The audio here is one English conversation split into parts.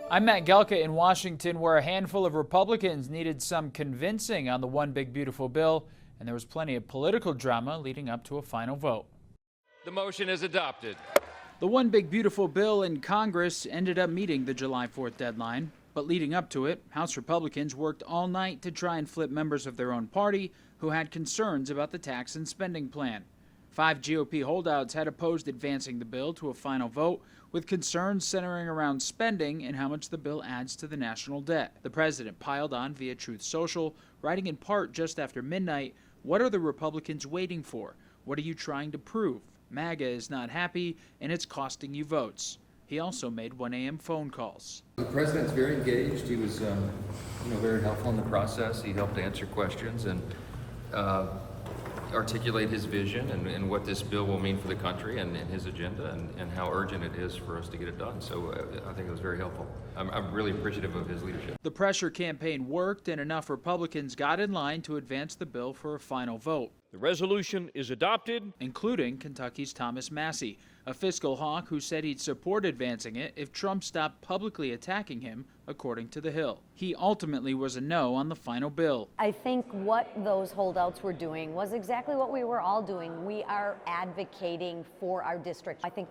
I'm Matt Gelka in Washington, where a handful of Republicans needed some convincing on the One Big Beautiful Bill, and there was plenty of political drama leading up to a final vote. The motion is adopted. The One Big Beautiful Bill in Congress ended up meeting the July 4th deadline, but leading up to it, House Republicans worked all night to try and flip members of their own party who had concerns about the tax and spending plan. 5 GOP holdouts had opposed advancing the bill to a final vote, with concerns centering around spending and how much the bill adds to the national debt. The president piled on via Truth Social, writing in part just after midnight, "What are the Republicans waiting for? What are you trying to prove? MAGA is not happy, and it's costing you votes." He also made 1 a.m. phone calls. The president's very engaged. He was very helpful in the process. He helped answer questions and articulate his vision and what this bill will mean for the country and his agenda and how urgent it is for us to get it done. So I think it was very helpful. I'm really appreciative of his leadership. The pressure campaign worked, and enough Republicans got in line to advance the bill for a final vote. The resolution is adopted, including Kentucky's Thomas Massie, a fiscal hawk who said he'd support advancing it if Trump stopped publicly attacking him, according to The Hill. He ultimately was a no on the final bill. I think what those holdouts were doing was exactly what we were all doing. We are advocating for our district. I think,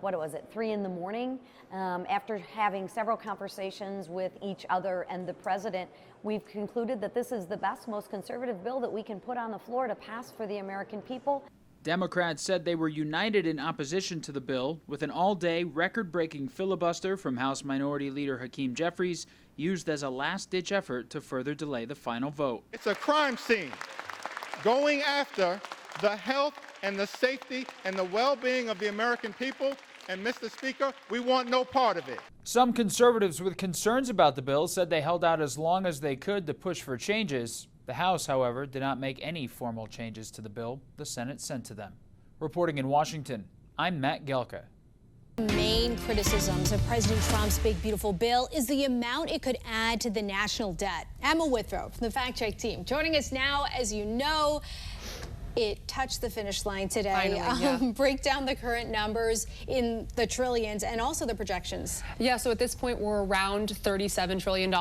3 in the morning? After having several conversations with each other and the president, we've concluded that this is the best, most conservative bill that we can put on the floor to pass for the American people. Democrats said they were united in opposition to the bill, with an all-day, record-breaking filibuster from House Minority Leader Hakeem Jeffries used as a last-ditch effort to further delay the final vote. It's a crime scene going after the health and the safety and the well-being of the American people. And, Mr. Speaker, we want no part of it. Some conservatives with concerns about the bill said they held out as long as they could to push for changes. The House, however, did not make any formal changes to the bill the Senate sent to them. Reporting in Washington, I'm Matt Gelka. Main criticisms of President Trump's big, beautiful bill is the amount it could add to the national debt. Emma Withrow from the Fact Check team joining us now. As you know, it touched the finish line today. Finally, break down the current numbers in the trillions and also the projections. Yeah, so at this point, we're around $37 trillion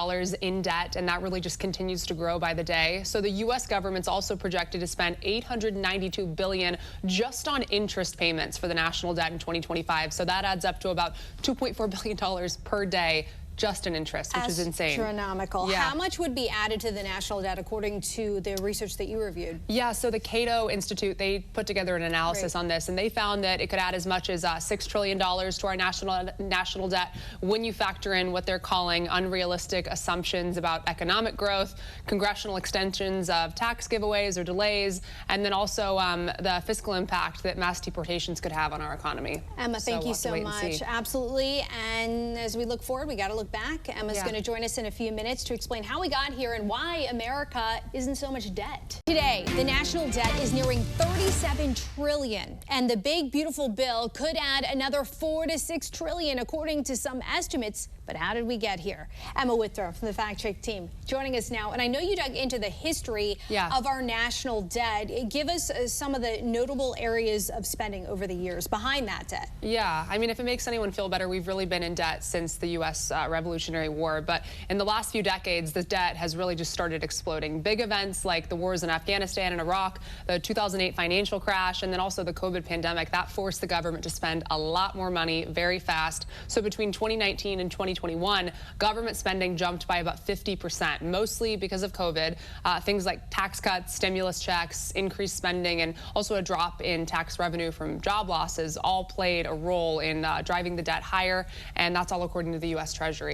in debt, and that really just continues to grow by the day. So the U.S. government's also projected to spend $892 billion just on interest payments for the national debt in 2025. So that adds up to about $2.4 billion per day just in interest, which is insane. Astronomical. Yeah. How much would be added to the national debt according to the research that you reviewed? Yeah, so the Cato Institute, they put together an analysis on this, and they found that it could add as much as $6 trillion to our national debt when you factor in what they're calling unrealistic assumptions about economic growth, congressional extensions of tax giveaways or delays, and then also the fiscal impact that mass deportations could have on our economy. Emma, thank you so much. Absolutely. And as we look forward, we got to look back. Emma's going to join us in a few minutes to explain how we got here and why America is in so much debt. Today, the national debt is nearing $37 trillion, and the big, beautiful bill could add another $4 to $6 trillion, according to some estimates. But how did we get here? Emma Withrow from the Fact Check team joining us now. And I know you dug into the history of our national debt. Give us some of the notable areas of spending over the years behind that debt. Yeah, I mean, if it makes anyone feel better, we've really been in debt since the U.S. Revolutionary War. But in the last few decades, the debt has really just started exploding. Big events like the wars in Afghanistan and Iraq, the 2008 financial crash, and then also the COVID pandemic, that forced the government to spend a lot more money very fast. So between 2019 and 2021, government spending jumped by about 50%, mostly because of COVID. Things like tax cuts, stimulus checks, increased spending, and also a drop in tax revenue from job losses all played a role in driving the debt higher, and that's all according to the U.S. Treasury.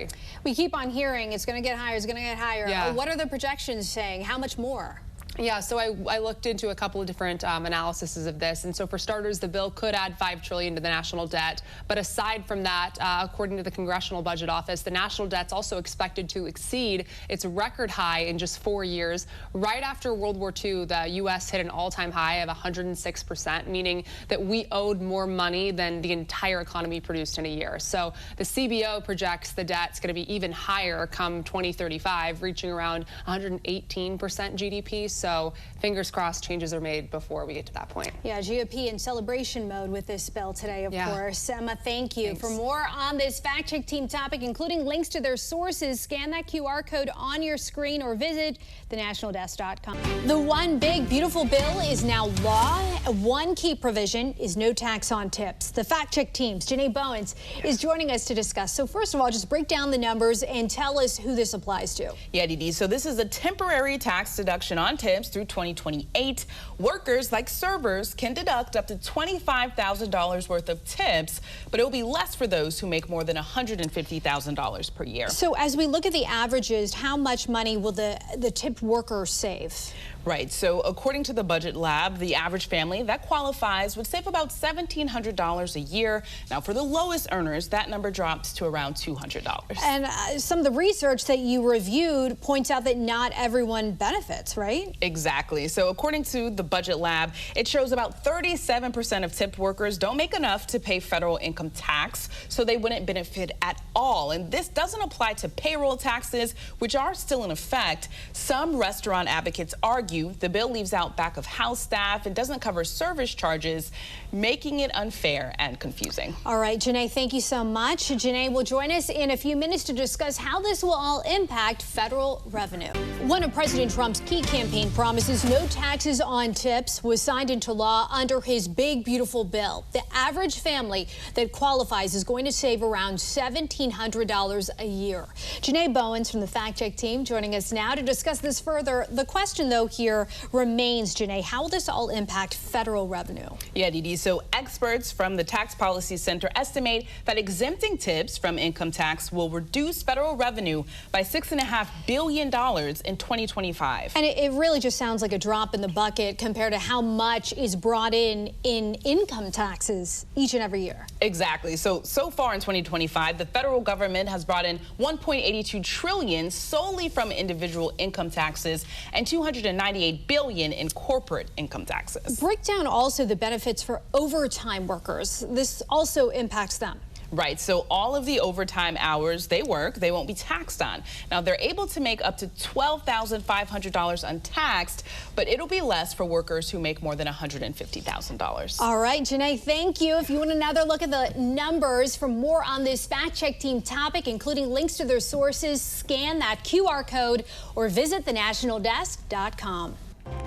We keep on hearing it's going to get higher, it's going to get higher. Yeah. What are the projections saying? How much more? Yeah, so I looked into a couple of different analyses of this. And so for starters, the bill could add $5 trillion to the national debt. But aside from that, according to the Congressional Budget Office, the national debt's also expected to exceed its record high in just 4 years. Right after World War II, the U.S. hit an all-time high of 106%, meaning that we owed more money than the entire economy produced in a year. So the CBO projects the debt's going to be even higher come 2035, reaching around 118% GDP. So fingers crossed changes are made before we get to that point. Yeah, GOP in celebration mode with this bill today, of course. Emma, thank you. Thanks. For more on this fact check team topic, including links to their sources, scan that QR code on your screen or visit thenationaldesk.com. The one big beautiful bill is now law. One key provision is no tax on tips. The fact check team's Janae Bowens is joining us to discuss. So first of all, just break down the numbers and tell us who this applies to. Yeah, Dee. So this is a temporary tax deduction on tips through 2028. Workers like servers can deduct up to $25,000 worth of tips, but it will be less for those who make more than $150,000 per year. So as we look at the averages, how much money will the tipped worker save? Right. So according to the Budget Lab, the average family that qualifies would save about $1,700 a year. Now, for the lowest earners, that number drops to around $200. And some of the research that you reviewed points out that not everyone benefits, right? Exactly. So according to the Budget Lab, it shows about 37% of tipped workers don't make enough to pay federal income tax, so they wouldn't benefit at all. And this doesn't apply to payroll taxes, which are still in effect. Some restaurant advocates argue the bill leaves out back of house staff and doesn't cover service charges, making it unfair and confusing. All right, Janae, thank you so much. Janae will join us in a few minutes to discuss how this will all impact federal revenue. One of President Trump's key campaign promises, no taxes on tips, was signed into law under his big, beautiful bill. The average family that qualifies is going to save around $1,700 a year. Janae Bowens from the Fact Check team joining us now to discuss this further. The question, though, here remains, Janae, how will this all impact federal revenue? Yeah, Dee. So experts from the Tax Policy Center estimate that exempting tips from income tax will reduce federal revenue by $6.5 billion in 2025. And it really just sounds like a drop in the bucket compared to how much is brought in income taxes each and every year. Exactly. So far in 2025, the federal government has brought in $1.82 trillion solely from individual income taxes and $298 billion in corporate income taxes. Break down also the benefits for overtime workers. This also impacts them. Right. So all of the overtime hours they work, they won't be taxed on. Now, they're able to make up to $12,500 untaxed, but it'll be less for workers who make more than $150,000. All right, Janae, thank you. If you want another look at the numbers for more on this fact check team topic, including links to their sources, scan that QR code or visit thenationaldesk.com.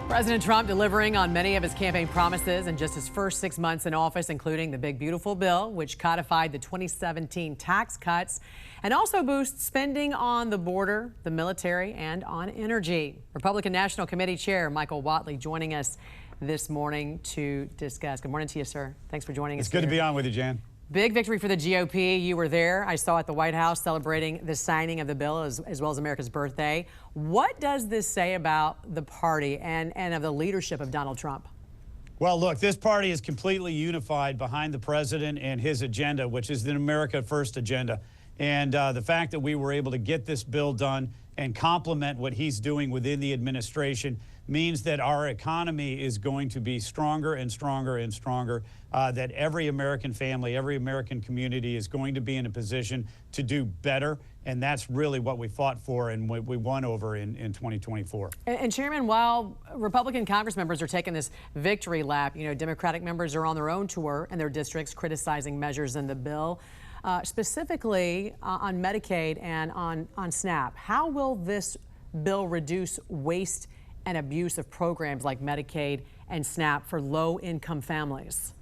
President Trump delivering on many of his campaign promises in just his first 6 months in office, including the big, beautiful bill, which codified the 2017 tax cuts and also boosts spending on the border, the military, and on energy. Republican National Committee Chair Michael Whatley joining us this morning to discuss. Good morning to you, sir. Thanks for joining us. It's good to be on with you, Jan. Big victory for the GOP. You were there, I saw at the White House, celebrating the signing of the bill as well as America's birthday. What does this say about the party and of the leadership of Donald Trump? Well, look, this party is completely unified behind the president and his agenda, which is the America First agenda. And the fact that we were able to get this bill done and complement what he's doing within the administration means that our economy is going to be stronger and stronger and stronger, that every American family, every American community is going to be in a position to do better. And that's really what we fought for and what we won over in 2024. And Chairman, while Republican Congress members are taking this victory lap, you know, Democratic members are on their own tour in their districts criticizing measures in the bill, specifically on Medicaid and on SNAP. How will this bill reduce waste and abuse of programs like Medicaid and SNAP for low-income families?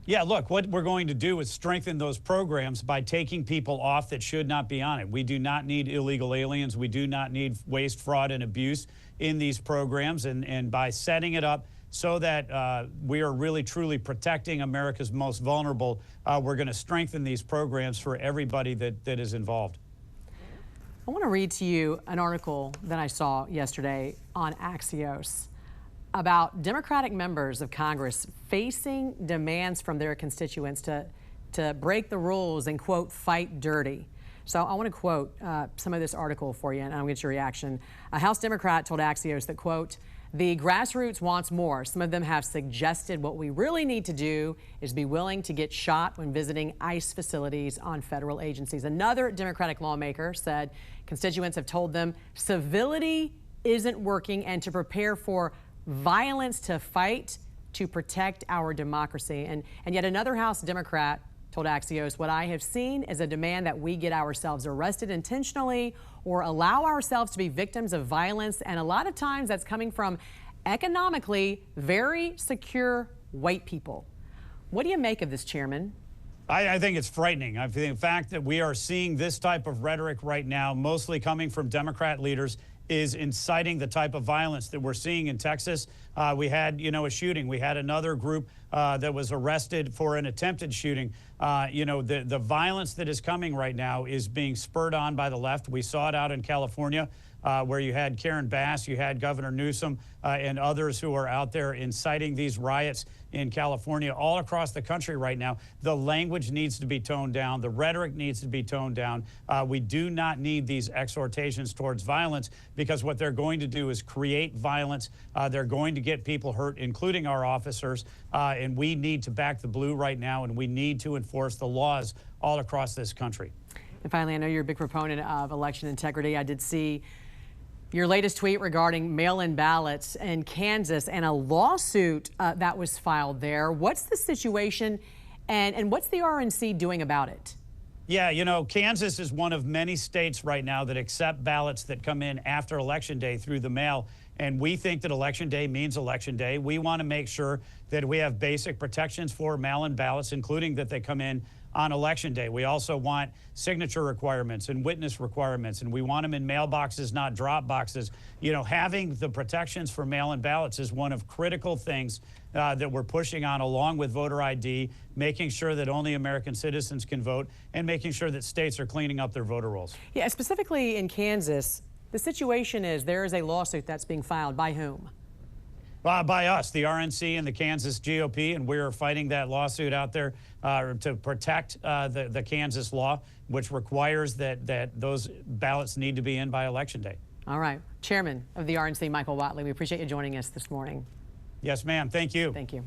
Yeah, look, what we're going to do is strengthen those programs by taking people off that should not be on it. We do not need illegal aliens. We do not need waste, fraud, and abuse in these programs. And by setting it up so that we are really, truly protecting America's most vulnerable, we're going to strengthen these programs for everybody that is involved. I want to read to you an article that I saw yesterday on Axios about Democratic members of Congress facing demands from their constituents to break the rules and, quote, fight dirty. So I want to quote some of this article for you, and I'll get your reaction. A House Democrat told Axios that, quote, the grassroots wants more. Some of them have suggested what we really need to do is be willing to get shot when visiting ICE facilities on federal agencies. Another Democratic lawmaker said constituents have told them civility isn't working and to prepare for violence to fight to protect our democracy. And yet another House Democrat told Axios, what I have seen is a demand that we get ourselves arrested intentionally or allow ourselves to be victims of violence. And a lot of times that's coming from economically very secure white people. What do you make of this, Chairman? I think it's frightening. I think the fact that we are seeing this type of rhetoric right now, mostly coming from Democrat leaders, is inciting the type of violence that we're seeing in Texas. We had, a shooting. We had another group that was arrested for an attempted shooting. The violence that is coming right now is being spurred on by the left. We saw it out in California, where you had Karen Bass, you had Governor Newsom, and others who are out there inciting these riots in California, all across the country right now. The language needs to be toned down. The rhetoric needs to be toned down. We do not need these exhortations towards violence, because what they're going to do is create violence. They're going to get people hurt, including our officers. And we need to back the blue right now, and we need to enforce the laws all across this country. And finally, I know you're a big proponent of election integrity. I did see your latest tweet regarding mail-in ballots in Kansas and a lawsuit that was filed there. What's the situation, and what's the RNC doing about it? Yeah, Kansas is one of many states right now that accept ballots that come in after Election Day through the mail. And we think that Election Day means Election Day. We want to make sure that we have basic protections for mail-in ballots, including that they come in on Election Day. We also want signature requirements and witness requirements, and we want them in mailboxes, not drop boxes. Having the protections for mail-in ballots is one of critical things that we're pushing on, along with voter ID, making sure that only American citizens can vote, and making sure that states are cleaning up their voter rolls. Yeah, specifically in Kansas, the situation is there is a lawsuit that's being filed. By whom? By us, the RNC and the Kansas GOP, and we're fighting that lawsuit out there to protect the Kansas law, which requires that those ballots need to be in by Election Day. All right. Chairman of the RNC, Michael Whatley, we appreciate you joining us this morning. Yes, ma'am. Thank you. Thank you.